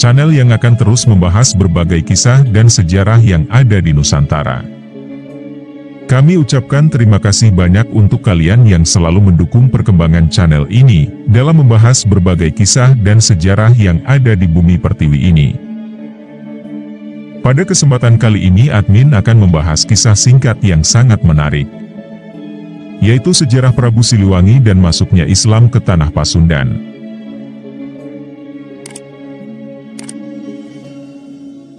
channel yang akan terus membahas berbagai kisah dan sejarah yang ada di Nusantara. Kami ucapkan terima kasih banyak untuk kalian yang selalu mendukung perkembangan channel ini, dalam membahas berbagai kisah dan sejarah yang ada di bumi pertiwi ini. Pada kesempatan kali ini admin akan membahas kisah singkat yang sangat menarik, yaitu sejarah Prabu Siliwangi dan masuknya Islam ke tanah Pasundan.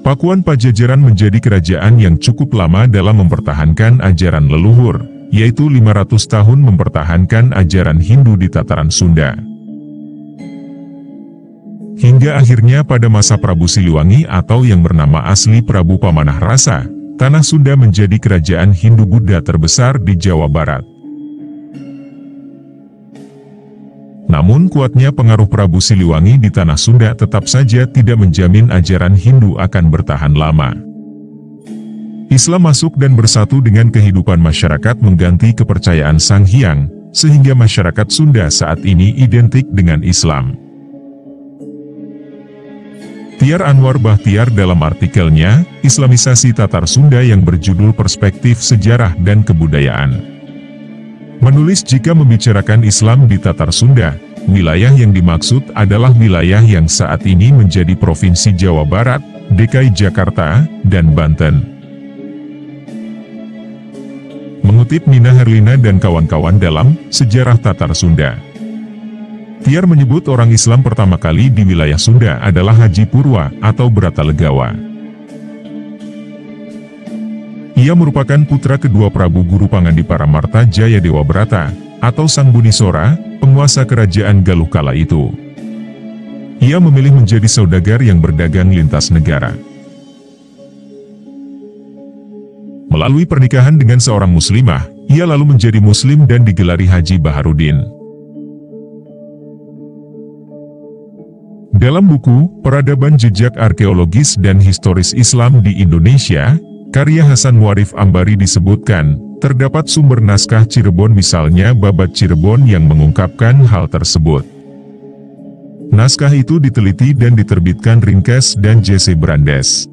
Pakuan Pajajaran menjadi kerajaan yang cukup lama dalam mempertahankan ajaran leluhur, yaitu 500 tahun mempertahankan ajaran Hindu di tataran Sunda. Hingga akhirnya pada masa Prabu Siliwangi atau yang bernama asli Prabu Pamanah Rasa, tanah Sunda menjadi kerajaan Hindu-Buddha terbesar di Jawa Barat. Namun kuatnya pengaruh Prabu Siliwangi di tanah Sunda tetap saja tidak menjamin ajaran Hindu akan bertahan lama. Islam masuk dan bersatu dengan kehidupan masyarakat mengganti kepercayaan Sang Hyang, sehingga masyarakat Sunda saat ini identik dengan Islam. Tiar Anwar Bahtiar dalam artikelnya, Islamisasi Tatar Sunda yang berjudul Perspektif Sejarah dan Kebudayaan, menulis jika membicarakan Islam di Tatar Sunda, wilayah yang dimaksud adalah wilayah yang saat ini menjadi Provinsi Jawa Barat, DKI Jakarta, dan Banten. Mengutip Nina Herlina dan kawan-kawan dalam Sejarah Tatar Sunda, Tiar menyebut orang Islam pertama kali di wilayah Sunda adalah Haji Purwa atau Bratalegawa. Ia merupakan putra kedua Prabu Guru Pangandiparamarta Jayadewa Brata, atau Sang Bunisora, penguasa kerajaan Galuh kala itu. Ia memilih menjadi saudagar yang berdagang lintas negara. Melalui pernikahan dengan seorang muslimah, ia lalu menjadi muslim dan digelari Haji Baharudin. Dalam buku Peradaban Jejak Arkeologis dan Historis Islam di Indonesia, karya Hasan Muarif Ambari disebutkan, terdapat sumber naskah Cirebon misalnya Babat Cirebon yang mengungkapkan hal tersebut. Naskah itu diteliti dan diterbitkan Ringkes dan J.C. Brandes.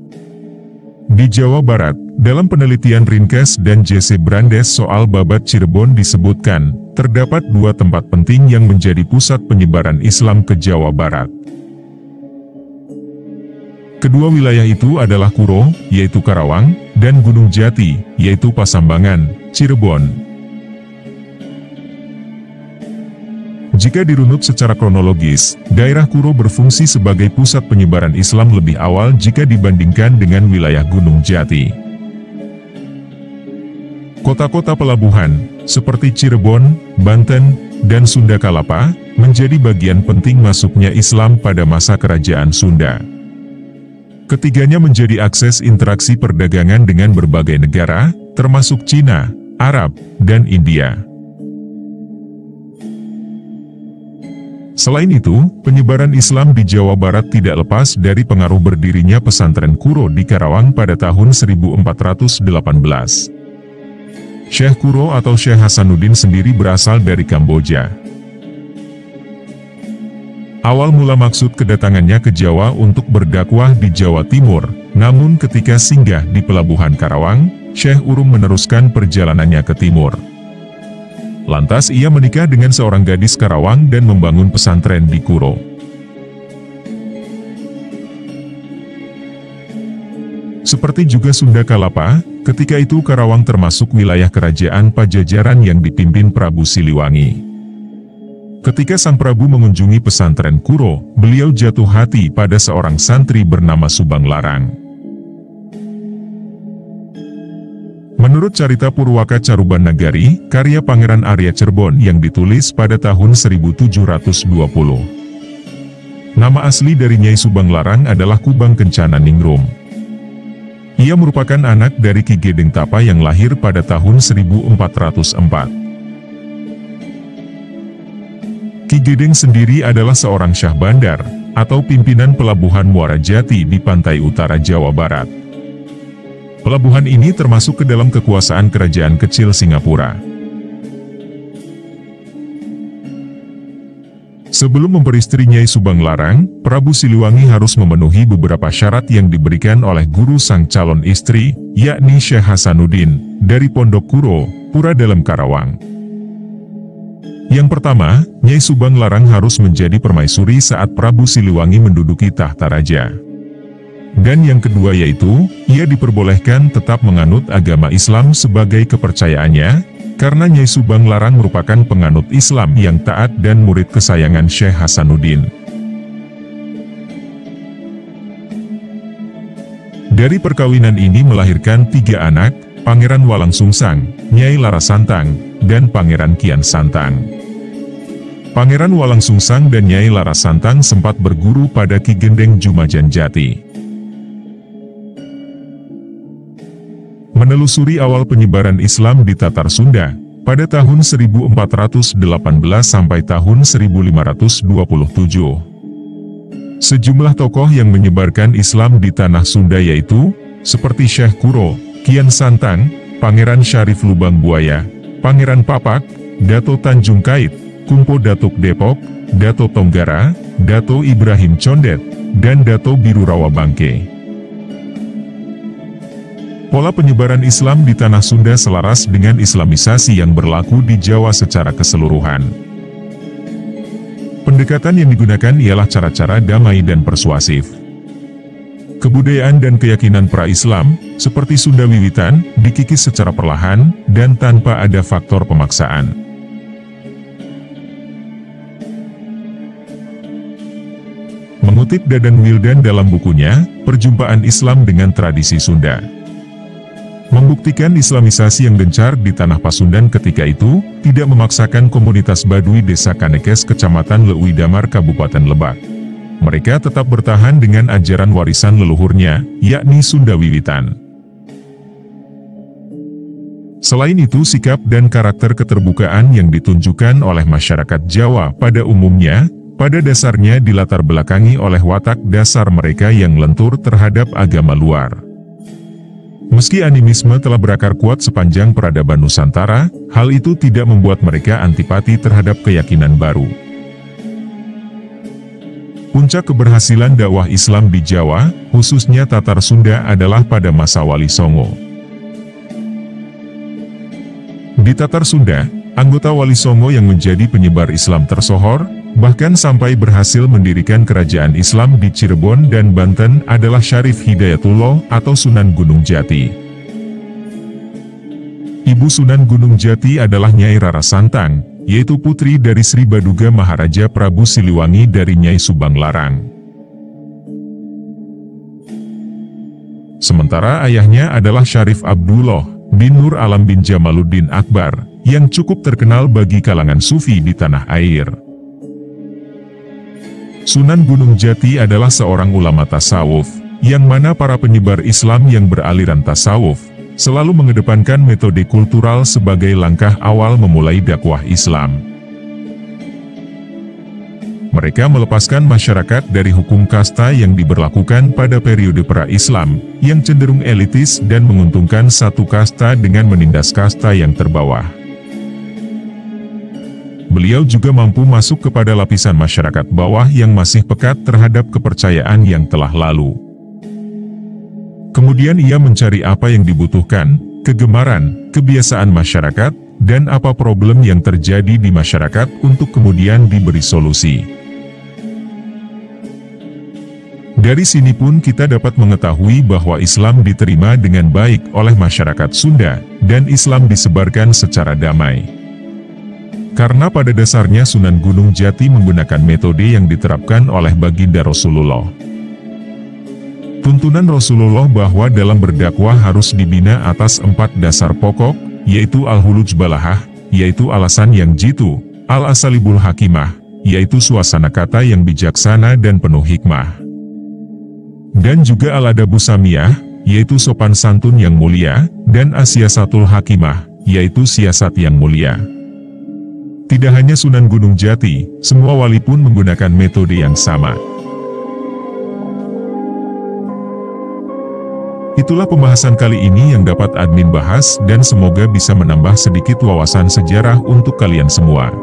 Di Jawa Barat, dalam penelitian Ringkes dan J.C. Brandes soal Babat Cirebon disebutkan, terdapat dua tempat penting yang menjadi pusat penyebaran Islam ke Jawa Barat. Kedua wilayah itu adalah Kuro, yaitu Karawang, dan Gunung Jati, yaitu Pasambangan, Cirebon. Jika dirunut secara kronologis, daerah Kuro berfungsi sebagai pusat penyebaran Islam lebih awal jika dibandingkan dengan wilayah Gunung Jati. Kota-kota pelabuhan, seperti Cirebon, Banten, dan Sunda Kalapa, menjadi bagian penting masuknya Islam pada masa kerajaan Sunda. Ketiganya menjadi akses interaksi perdagangan dengan berbagai negara, termasuk Cina, Arab, dan India. Selain itu, penyebaran Islam di Jawa Barat tidak lepas dari pengaruh berdirinya pesantren Kuro di Karawang pada tahun 1418. Syekh Kuro atau Syekh Hasanuddin sendiri berasal dari Kamboja. Awal mula maksud kedatangannya ke Jawa untuk berdakwah di Jawa Timur, namun ketika singgah di Pelabuhan Karawang, Syekh Urum meneruskan perjalanannya ke timur. Lantas ia menikah dengan seorang gadis Karawang dan membangun pesantren di Kuro. Seperti juga Sunda Kalapa, ketika itu Karawang termasuk wilayah kerajaan Pajajaran yang dipimpin Prabu Siliwangi. Ketika Sang Prabu mengunjungi pesantren Kuro, beliau jatuh hati pada seorang santri bernama Subang Larang. Menurut carita Purwaka Caruban Nagari, karya Pangeran Arya Cirebon yang ditulis pada tahun 1720. Nama asli dari Nyai Subang Larang adalah Kubang Kencana Ningrum. Ia merupakan anak dari Ki Gedeng Tapa yang lahir pada tahun 1404. Ki Gedeng sendiri adalah seorang syah bandar, atau pimpinan pelabuhan Muara Jati di pantai utara Jawa Barat. Pelabuhan ini termasuk ke dalam kekuasaan kerajaan kecil Singapura. Sebelum memperistri Nyai Subang Larang, Prabu Siliwangi harus memenuhi beberapa syarat yang diberikan oleh guru sang calon istri, yakni Syekh Hasanuddin, dari Pondok Kuro, Pura Dalem Karawang. Yang pertama, Nyai Subang Larang harus menjadi permaisuri saat Prabu Siliwangi menduduki tahta raja. Dan yang kedua yaitu, ia diperbolehkan tetap menganut agama Islam sebagai kepercayaannya, karena Nyai Subang Larang merupakan penganut Islam yang taat dan murid kesayangan Syekh Hasanuddin. Dari perkawinan ini melahirkan 3 anak, Pangeran Walang Sungsang, Nyai Larasantang, dan Pangeran Kian Santang. Pangeran Walang Sungsang dan Nyai Larasantang sempat berguru pada Ki Gendeng Jumajan Jati. Menelusuri awal penyebaran Islam di Tatar Sunda, pada tahun 1418 sampai tahun 1527. Sejumlah tokoh yang menyebarkan Islam di tanah Sunda yaitu, seperti Syekh Kuro, Kian Santang, Pangeran Syarif Lubang Buaya, Pangeran Papak, Dato Tanjung Kait, Kumpo Datuk Depok, Dato Tonggara, Dato Ibrahim Condet, dan Dato Biru Rawa Bangke. Pola penyebaran Islam di tanah Sunda selaras dengan Islamisasi yang berlaku di Jawa secara keseluruhan. Pendekatan yang digunakan ialah cara-cara damai dan persuasif. Kebudayaan dan keyakinan pra-Islam, seperti Sunda Wiwitan, dikikis secara perlahan, dan tanpa ada faktor pemaksaan. Mengutip Dadan Wildan dalam bukunya, Perjumpaan Islam dengan Tradisi Sunda, membuktikan Islamisasi yang gencar di tanah Pasundan ketika itu, tidak memaksakan komunitas Baduy Desa Kanekes Kecamatan Leuwi Damar Kabupaten Lebak. Mereka tetap bertahan dengan ajaran warisan leluhurnya, yakni Sunda Wiwitan. Selain itu sikap dan karakter keterbukaan yang ditunjukkan oleh masyarakat Jawa pada umumnya, pada dasarnya dilatar belakangi oleh watak dasar mereka yang lentur terhadap agama luar. Meski animisme telah berakar kuat sepanjang peradaban Nusantara, hal itu tidak membuat mereka antipati terhadap keyakinan baru. Puncak keberhasilan dakwah Islam di Jawa, khususnya Tatar Sunda adalah pada masa Wali Songo. Di Tatar Sunda, anggota Wali Songo yang menjadi penyebar Islam tersohor, bahkan sampai berhasil mendirikan kerajaan Islam di Cirebon dan Banten adalah Syarif Hidayatullah atau Sunan Gunung Jati. Ibu Sunan Gunung Jati adalah Nyai Rara Santang, yaitu putri dari Sri Baduga Maharaja Prabu Siliwangi dari Nyai Subang Larang. Sementara ayahnya adalah Syarif Abdullah bin Nur Alam bin Jamaluddin Akbar, yang cukup terkenal bagi kalangan sufi di tanah air. Sunan Gunung Jati adalah seorang ulama tasawuf, yang mana para penyebar Islam yang beraliran tasawuf, selalu mengedepankan metode kultural sebagai langkah awal memulai dakwah Islam. Mereka melepaskan masyarakat dari hukum kasta yang diberlakukan pada periode pra-Islam, yang cenderung elitis dan menguntungkan satu kasta dengan menindas kasta yang terbawah. Beliau juga mampu masuk kepada lapisan masyarakat bawah yang masih pekat terhadap kepercayaan yang telah lalu. Kemudian ia mencari apa yang dibutuhkan, kegemaran, kebiasaan masyarakat, dan apa problem yang terjadi di masyarakat untuk kemudian diberi solusi. Dari sini pun kita dapat mengetahui bahwa Islam diterima dengan baik oleh masyarakat Sunda, dan Islam disebarkan secara damai. Karena pada dasarnya Sunan Gunung Jati menggunakan metode yang diterapkan oleh baginda Rasulullah. Tuntunan Rasulullah bahwa dalam berdakwah harus dibina atas 4 dasar pokok, yaitu al-huluj balahah, yaitu alasan yang jitu, al-asalibul hakimah, yaitu suasana kata yang bijaksana dan penuh hikmah. Dan juga al-adabus samiyah, yaitu sopan santun yang mulia, dan as-siyasatul hakimah, yaitu siasat yang mulia. Tidak hanya Sunan Gunung Jati, semua wali pun menggunakan metode yang sama. Itulah pembahasan kali ini yang dapat admin bahas dan semoga bisa menambah sedikit wawasan sejarah untuk kalian semua.